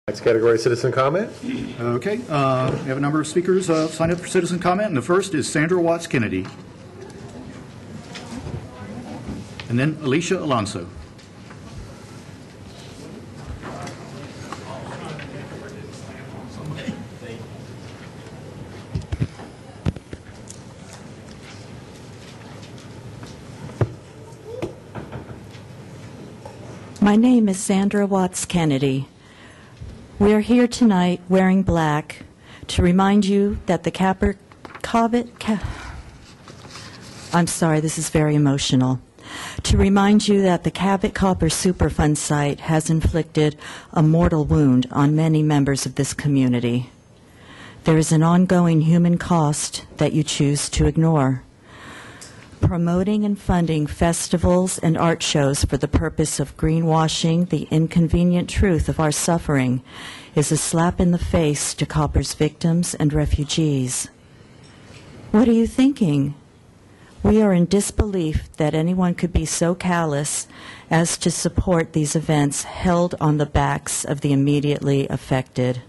Next category, citizen comment. Okay, we have a number of speakers signed up for citizen comment, and the first is Sandra Watts Kennedy. And then Alicia Alonso. My name is Sandra Watts Kennedy. We are here tonight wearing black to remind you that the I'm sorry, this is very emotional. To remind you that the Cabot Koppers Superfund site has inflicted a mortal wound on many members of this community. There is an ongoing human cost that you choose to ignore. Promoting and funding festivals and art shows for the purpose of greenwashing the inconvenient truth of our suffering is a slap in the face to Koppers victims and refugees. What are you thinking? We are in disbelief that anyone could be so callous as to support these events held on the backs of the immediately affected.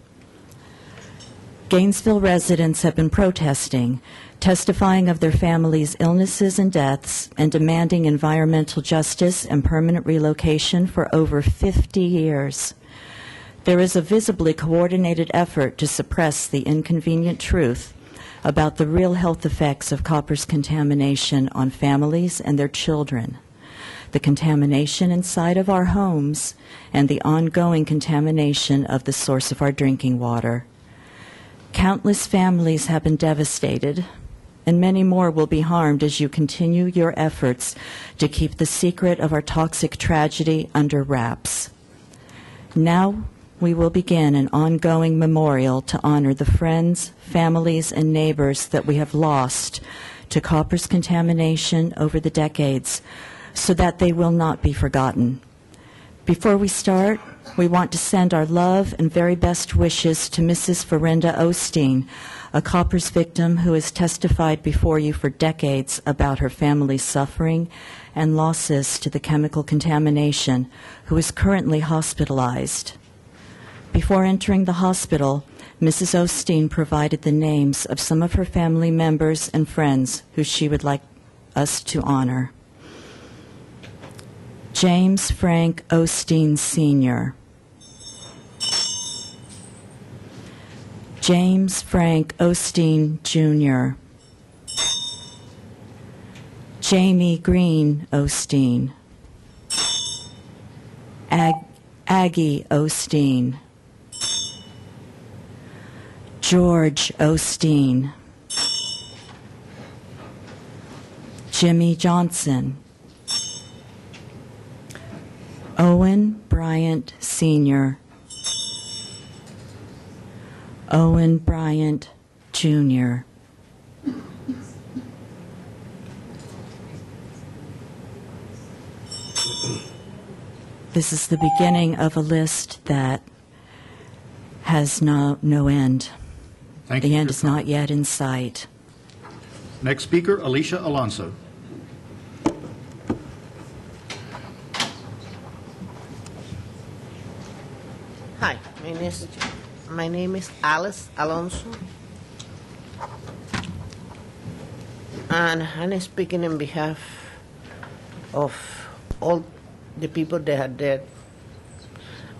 Gainesville residents have been protesting, testifying of their families' illnesses and deaths, and demanding environmental justice and permanent relocation for over 50 years. There is a visibly coordinated effort to suppress the inconvenient truth about the real health effects of Koppers contamination on families and their children, the contamination inside of our homes, and the ongoing contamination of the source of our drinking water. Countless families have been devastated, and many more will be harmed as you continue your efforts to keep the secret of our toxic tragedy under wraps. Now we will begin an ongoing memorial to honor the friends, families, and neighbors that we have lost to Koppers contamination over the decades so that they will not be forgotten. Before we start, we want to send our love and very best wishes to Mrs. Verinda Osteen, a Koppers victim who has testified before you for decades about her family's suffering and losses to the chemical contamination, who is currently hospitalized. Before entering the hospital, Mrs. Osteen provided the names of some of her family members and friends who she would like us to honor. James Frank Osteen Sr., James Frank Osteen Jr., Jamie Green Osteen, Aggie Osteen, George Osteen, Jimmy Johnson, Owen Bryant Sr., Owen Bryant Jr., This is the beginning of a list that has no end. Thank you. The end is not yet in sight. Next speaker, Alicia Alonso. Hi, my name is Alice Alonso, and I'm speaking on behalf of all the people that are dead,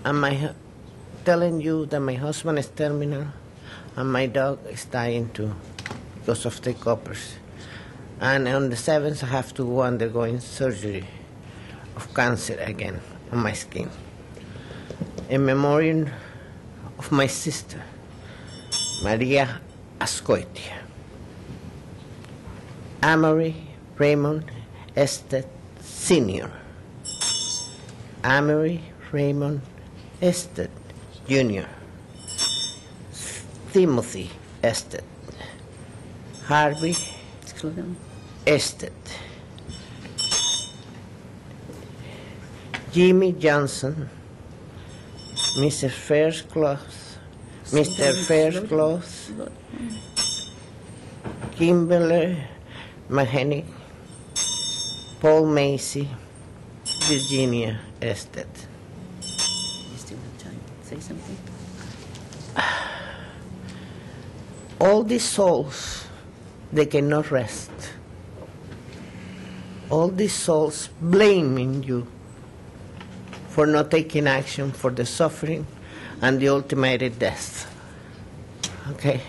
and telling you that my husband is terminal, and my dog is dying too because of the Koppers. And on the 7th, I have to go undergoing surgery of cancer again on my skin. In memoriam of my sister, Maria Ascoitia, Amory Raymond Estet Sr., Amory Raymond Estet Jr., Timothy Estet, Harvey Estet, Jimmy Johnson, Mr. Faircloth, Kimberly Mahoney, Paul Macy, Virginia Estet. You still have time. Say something. all these souls, they cannot rest. All these souls blaming you for not taking action for the suffering and the ultimate death. Okay?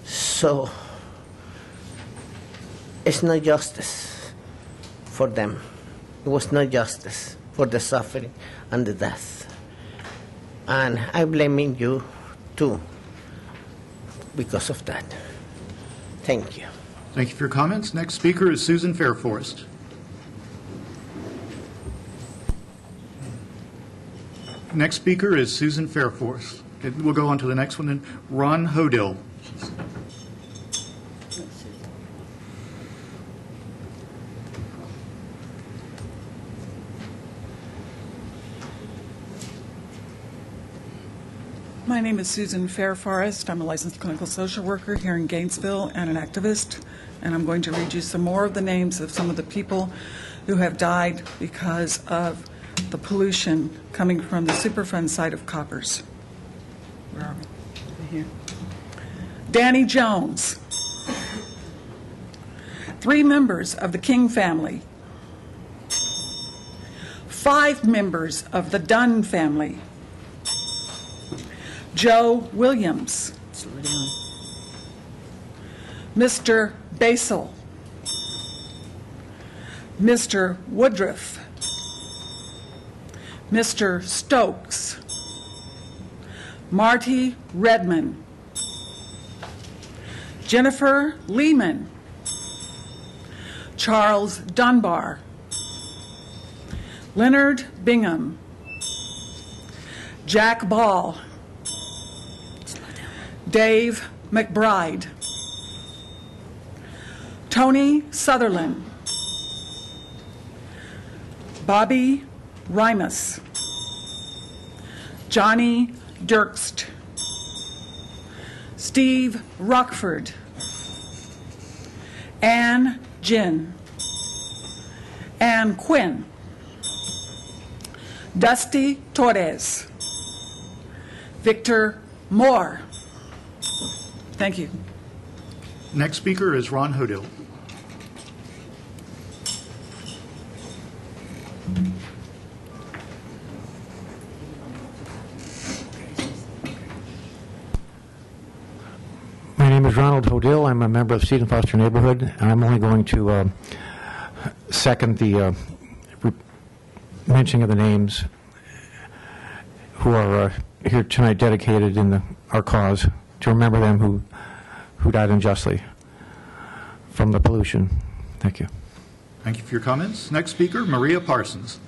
So, it's not justice for them. It was not justice for the suffering and the death. And I'm blaming you too because of that. Thank you. Thank you for your comments. Next speaker is Susan Fairforest. Next speaker is Susan Fairforest. Okay, we'll go on to the next one then. Ron Hodill. My name is Susan Fairforest. I'm a licensed clinical social worker here in Gainesville and an activist, and I'm going to read you some more of the names of some of the people who have died because of the pollution coming from the Superfund site of Koppers. Where are we? Here. Danny Jones. 3 members of the King family. 5 members of the Dunn family. Joe Williams. Mr. Basil. Mr. Woodruff. Mr. Stokes. Marty Redman. Jennifer Lehman. Charles Dunbar. Leonard Bingham. Jack Ball. Dave McBride. Tony Sutherland. Bobby Rimus. Johnny Dirkst. Steve Rockford. Ann Ginn. Ann Quinn. Dusty Torres. Victor Moore. Thank you. Next speaker is Ron Hodill. My name is Ronald Hodill. I'm a member of Seton Foster Neighborhood, and I'm only going to second the mentioning of the names who are here tonight dedicated in our cause, to remember them who died unjustly from the pollution. Thank you. Thank you for your comments. Next speaker, Maria Parsons.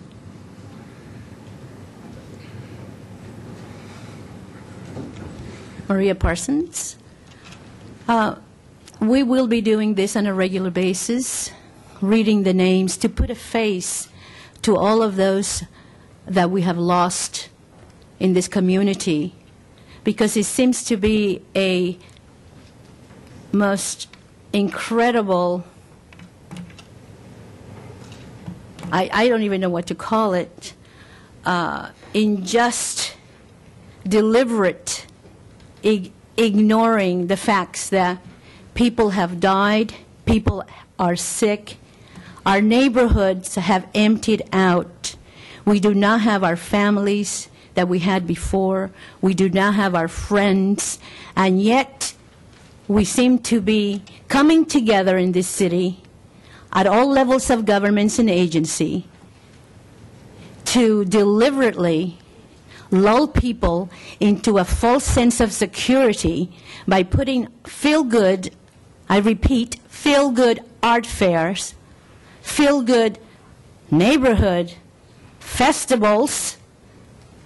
Maria Parsons. We will be doing this on a regular basis, reading the names to put a face to all of those that we have lost in this community, because it seems to be a most incredible, I don't even know what to call it, unjust, deliberate, ignoring the facts that people have died, people are sick, our neighborhoods have emptied out. We do not have our families that we had before. We do not have our friends, and yet we seem to be coming together in this city at all levels of governments and agency to deliberately lull people into a false sense of security by putting feel-good, I repeat, feel-good art fairs, feel-good neighborhood festivals.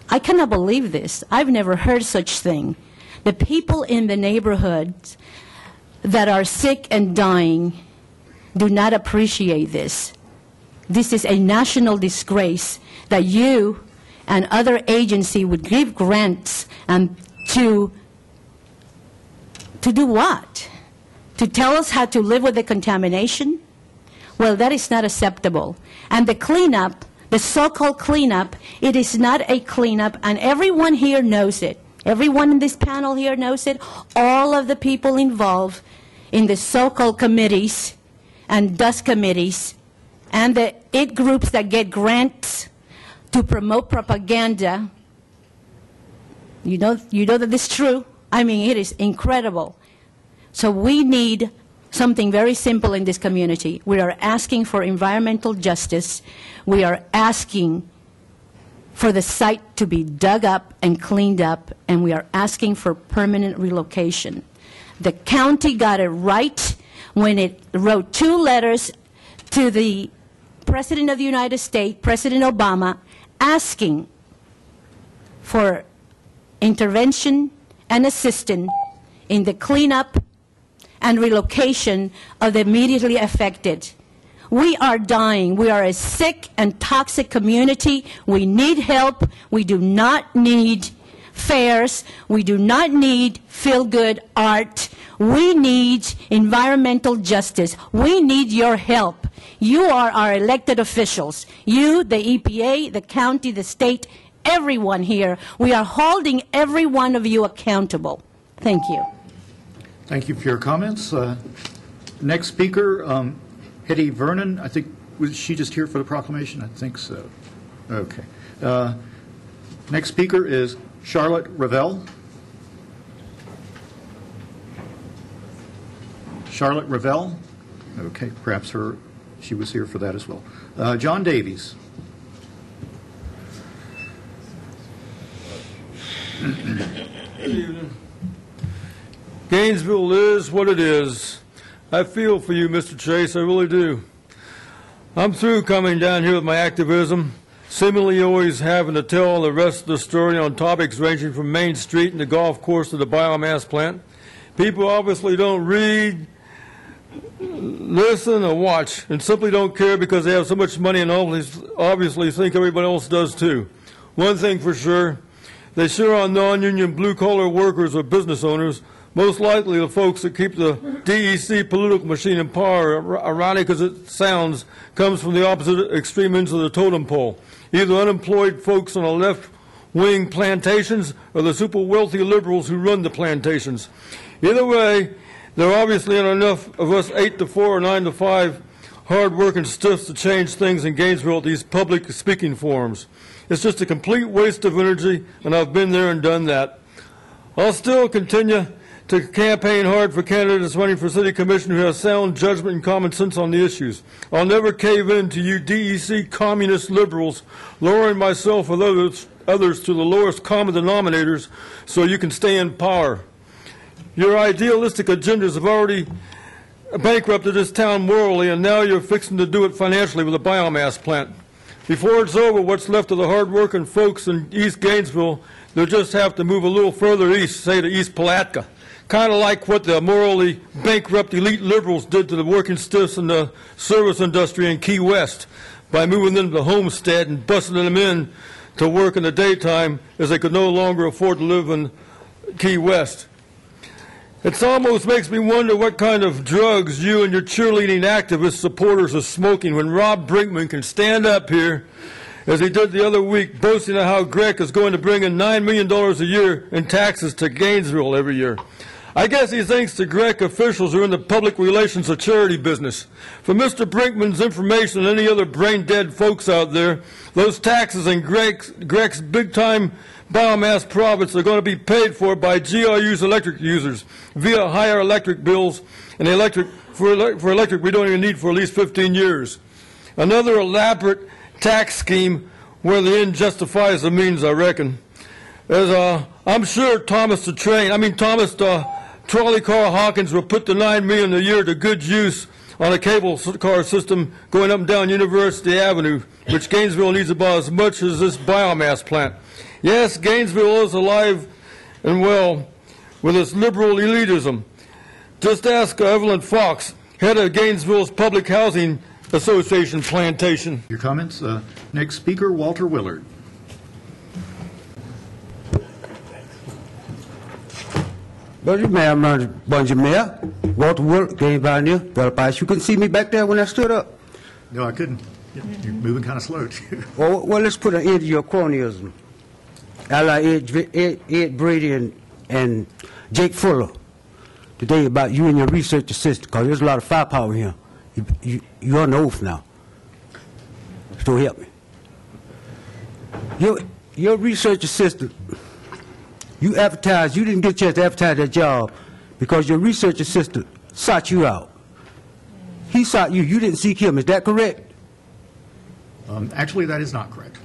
I cannot believe this. I've never heard such thing. The people in the neighborhoods that are sick and dying do not appreciate this. This is a national disgrace that you and other agency would give grants and to do what? To tell us how to live with the contamination? Well, that is not acceptable. And the cleanup, the so-called cleanup, it is not a cleanup, and everyone here knows it. Everyone in this panel here knows it. All of the people involved in the so-called committees and dust committees and the IT groups that get grants to promote propaganda. You know that this is true. I mean, it is incredible. So we need something very simple in this community. We are asking for environmental justice. We are asking for the site to be dug up and cleaned up, and we are asking for permanent relocation. The county got it right when it wrote 2 letters to the President of the United States, President Obama, asking for intervention and assistance in the cleanup and relocation of the immediately affected. We are dying. We are a sick and toxic community. We need help. We do not need fairs. We do not need feel-good art. We need environmental justice. We need your help. You are our elected officials. You, the EPA, the county, the state, everyone here. We are holding every one of you accountable. Thank you. Thank you for your comments. Next speaker, Hetty Vernon. I think, was she just here for the proclamation? I think so. Okay. Next speaker is Charlotte Ravel. Charlotte Ravel. Okay, perhaps she was here for that as well. John Davies. Good evening. Gainesville is what it is. I feel for you, Mr. Chase, I really do. I'm through coming down here with my activism, seemingly always having to tell the rest of the story on topics ranging from Main Street and the golf course to the biomass plant. People obviously don't read, listen, or watch, and simply don't care because they have so much money and obviously think everybody else does too. One thing for sure, they sure are non-union blue-collar workers or business owners, most likely the folks that keep the DEC political machine in power, ironic as it sounds, comes from the opposite extreme ends of the totem pole. Either unemployed folks on the left-wing plantations or the super wealthy liberals who run the plantations. Either way, there obviously aren't enough of us 8 to 4 or 9 to 5 hard-working stiffs to change things in Gainesville at these public speaking forums. It's just a complete waste of energy, and I've been there and done that. I'll still continue to campaign hard for candidates running for city commission who have sound judgment and common sense on the issues. I'll never cave in to you DEC communist liberals, lowering myself with others to the lowest common denominators so you can stay in power. Your idealistic agendas have already bankrupted this town morally, and now you're fixing to do it financially with a biomass plant. Before it's over, what's left of the hard-working folks in East Gainesville, they'll just have to move a little further east, say to East Palatka. Kind of like what the morally bankrupt elite liberals did to the working stiffs in the service industry in Key West by moving them to Homestead and busting them in to work in the daytime as they could no longer afford to live in Key West. It almost makes me wonder what kind of drugs you and your cheerleading activist supporters are smoking when Rob Brinkman can stand up here, as he did the other week, boasting of how Greg is going to bring in $9 million a year in taxes to Gainesville every year. I guess he thinks the Greg officials are in the public relations or charity business. For Mr. Brinkman's information and any other brain-dead folks out there, those taxes and Greg's big-time biomass profits are going to be paid for by GRU's electric users via higher electric bills and for electric we don't even need for at least 15 years. Another elaborate tax scheme where the end justifies the means, I reckon. As I'm sure Thomas Trolley Car Hawkins will put the $9 million a year to good use on a cable car system going up and down University Avenue, which Gainesville needs about as much as this biomass plant. Yes, Gainesville is alive and well with its liberal elitism. Just ask Evelyn Fox, head of Gainesville's Public Housing Association plantation. Your comments. Next speaker, Walter Willard. Walter Willard came by near Belpass. You couldn't see me back there when I stood up. No, I couldn't. You're moving kind of slow. Well, let's put an end to your cronyism. Ally Ed Brady and Jake Fuller today about you and your research assistant, because there's a lot of firepower here. You're on the oath now. So help me. Your research assistant, you advertised, you didn't get a chance to advertise that job because your research assistant sought you out. He sought you. You didn't seek him. Is that correct? Actually, that is not correct.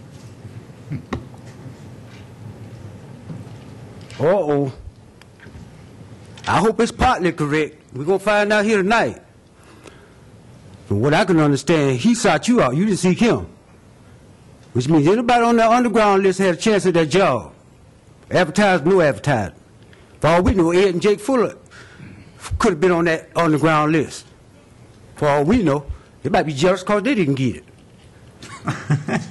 Uh-oh. I hope it's partly correct. We're going to find out here tonight. From what I can understand, he sought you out. You didn't seek him. Which means anybody on that underground list had a chance at that job. Advertised, no advertised. For all we know, Ed and Jake Fuller could have been on that underground list. For all we know, they might be jealous because they didn't get it.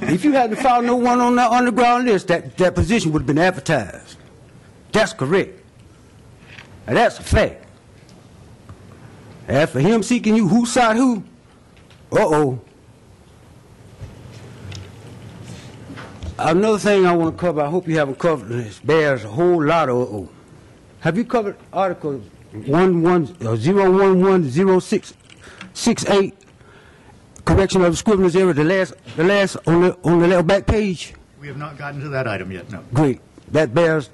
If you hadn't found no one on that underground list, that position would have been advertised. That's correct. And that's a fact. As for him seeking you, who sought who? Uh-oh. Another thing I want to cover, I hope you haven't covered this, bears a whole lot of uh-oh. Have you covered Article 0110668, correction of the scrivener's error, the last on the little back page? We have not gotten to that item yet, no. Great. That bears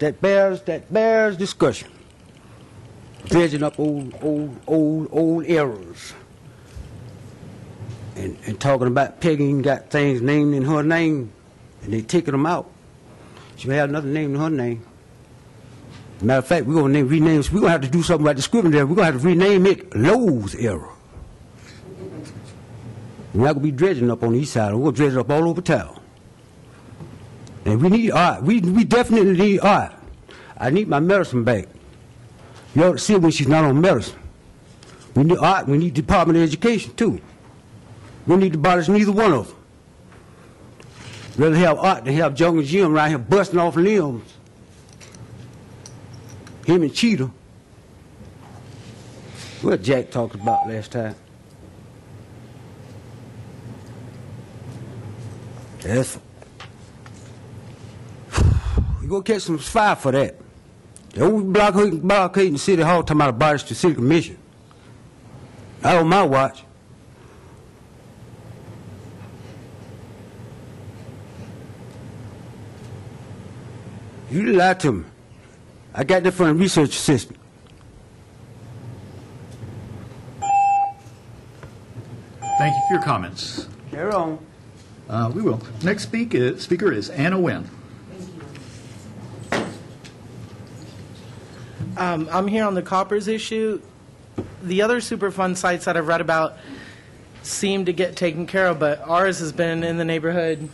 discussion. Dredging up old errors. And talking about Peggy got things named in her name, and they taking them out. She may have another name in her name. Matter of fact, we're going to rename. We're going to have to do something about the scrivener's error. We're going to have to rename it Lowe's error. We're not going to be dredging up on the east side. We're going to dredge it up all over town. And we need art. We definitely need art. I need my medicine back. You ought to see her when she's not on medicine. We need art. We need Department of Education, too. We need to abolish neither one of them. Rather have art than have Jungle Jim around here busting off limbs. Him and Cheetah. What Jack talked about last time. That's... You're going to catch some fire for that. They old blockading the city hall talking about abolish the city commission. Not on my watch. You lied to me. I got that from a research assistant. Thank you for your comments. Carry on. We will. Next speaker is Anna Wynn. I'm here on the Koppers issue. The other Superfund sites that I've read about seem to get taken care of, but ours has been in the neighborhood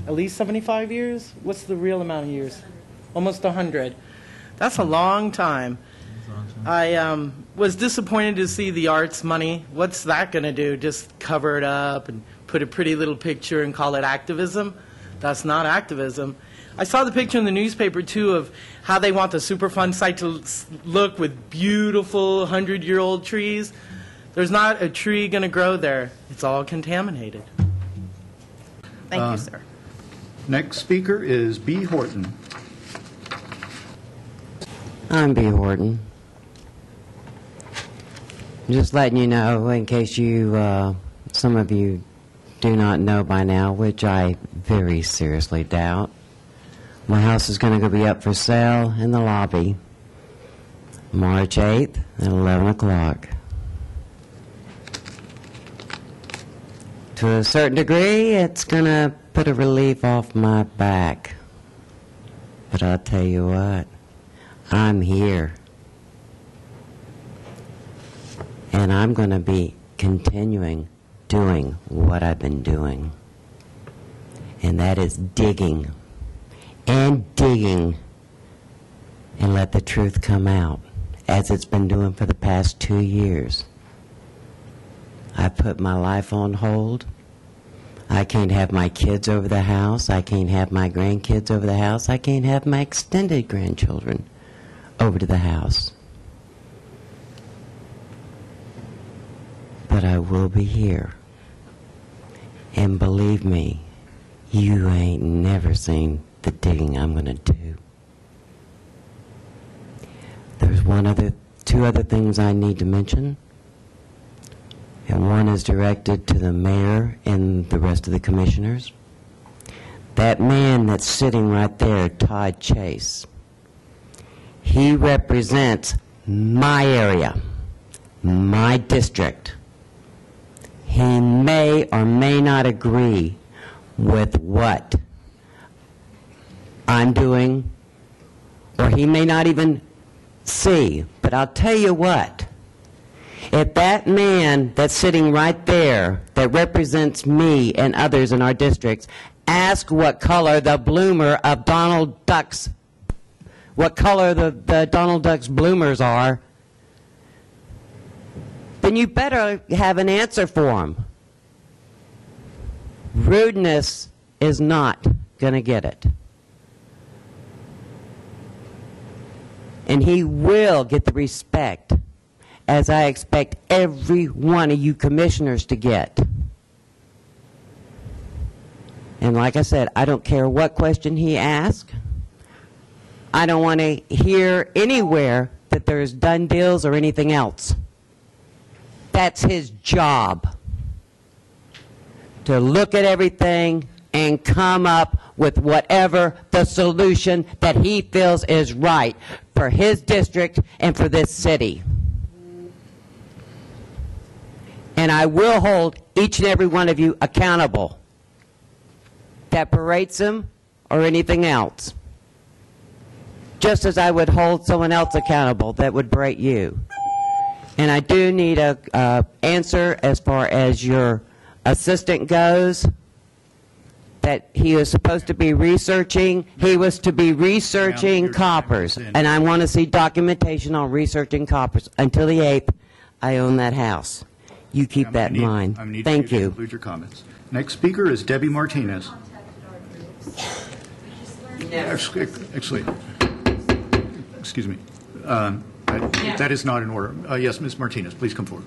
at least 75 years? What's the real amount of years? Almost 100. That's a long time. I was disappointed to see the arts money. What's that going to do? Just cover it up and put a pretty little picture and call it activism? That's not activism. I saw the picture in the newspaper, too, of how they want the Superfund site to look with beautiful 100-year-old trees. There's not a tree going to grow there. It's all contaminated. Thank you, sir. Next speaker is B. Horton. I'm B. Horton. Just letting you know, in case you, some of you do not know by now, which I very seriously doubt, my house is going to be up for sale in the lobby March 8th at 11 o'clock. To a certain degree, it's going to put a relief off my back. But I'll tell you what, I'm here. And I'm going to be continuing doing what I've been doing. And that is digging and digging and let the truth come out, as it's been doing for the past 2 years. I put my life on hold. I can't have my kids over the house. I can't have my grandkids over the house. I can't have my extended grandchildren over to the house. But I will be here. And believe me, you ain't never seen the digging I'm going to do. There's two other things I need to mention. And one is directed to the mayor and the rest of the commissioners. That man that's sitting right there, Todd Chase, he represents my area, my district. He may or may not agree with what I'm doing, or he may not even see. But I'll tell you what, if that man that's sitting right there that represents me and others in our districts ask what color the bloomer of Donald Duck's, what color the Donald Duck's bloomers are, then you better have an answer for him. Rudeness is not going to get it. And he will get the respect, as I expect every one of you commissioners to get. And like I said, I don't care what question he asks. I don't want to hear anywhere that there's done deals or anything else. That's his job, to look at everything and come up with whatever the solution that he feels is right for his district and for this city. And I will hold each and every one of you accountable that berates him or anything else, just as I would hold someone else accountable that would berate you. And I do need a answer as far as your assistant goes, that he was supposed to be researching. He was to be researching Koppers, and I want to see documentation on researching Koppers. Until the 8th, I own that house. You keep that in mind. Thank you. Conclude your comments. Next speaker is Debbie Martinez. Actually, excuse me. That is not in order. Yes, Ms. Martinez, please come forward.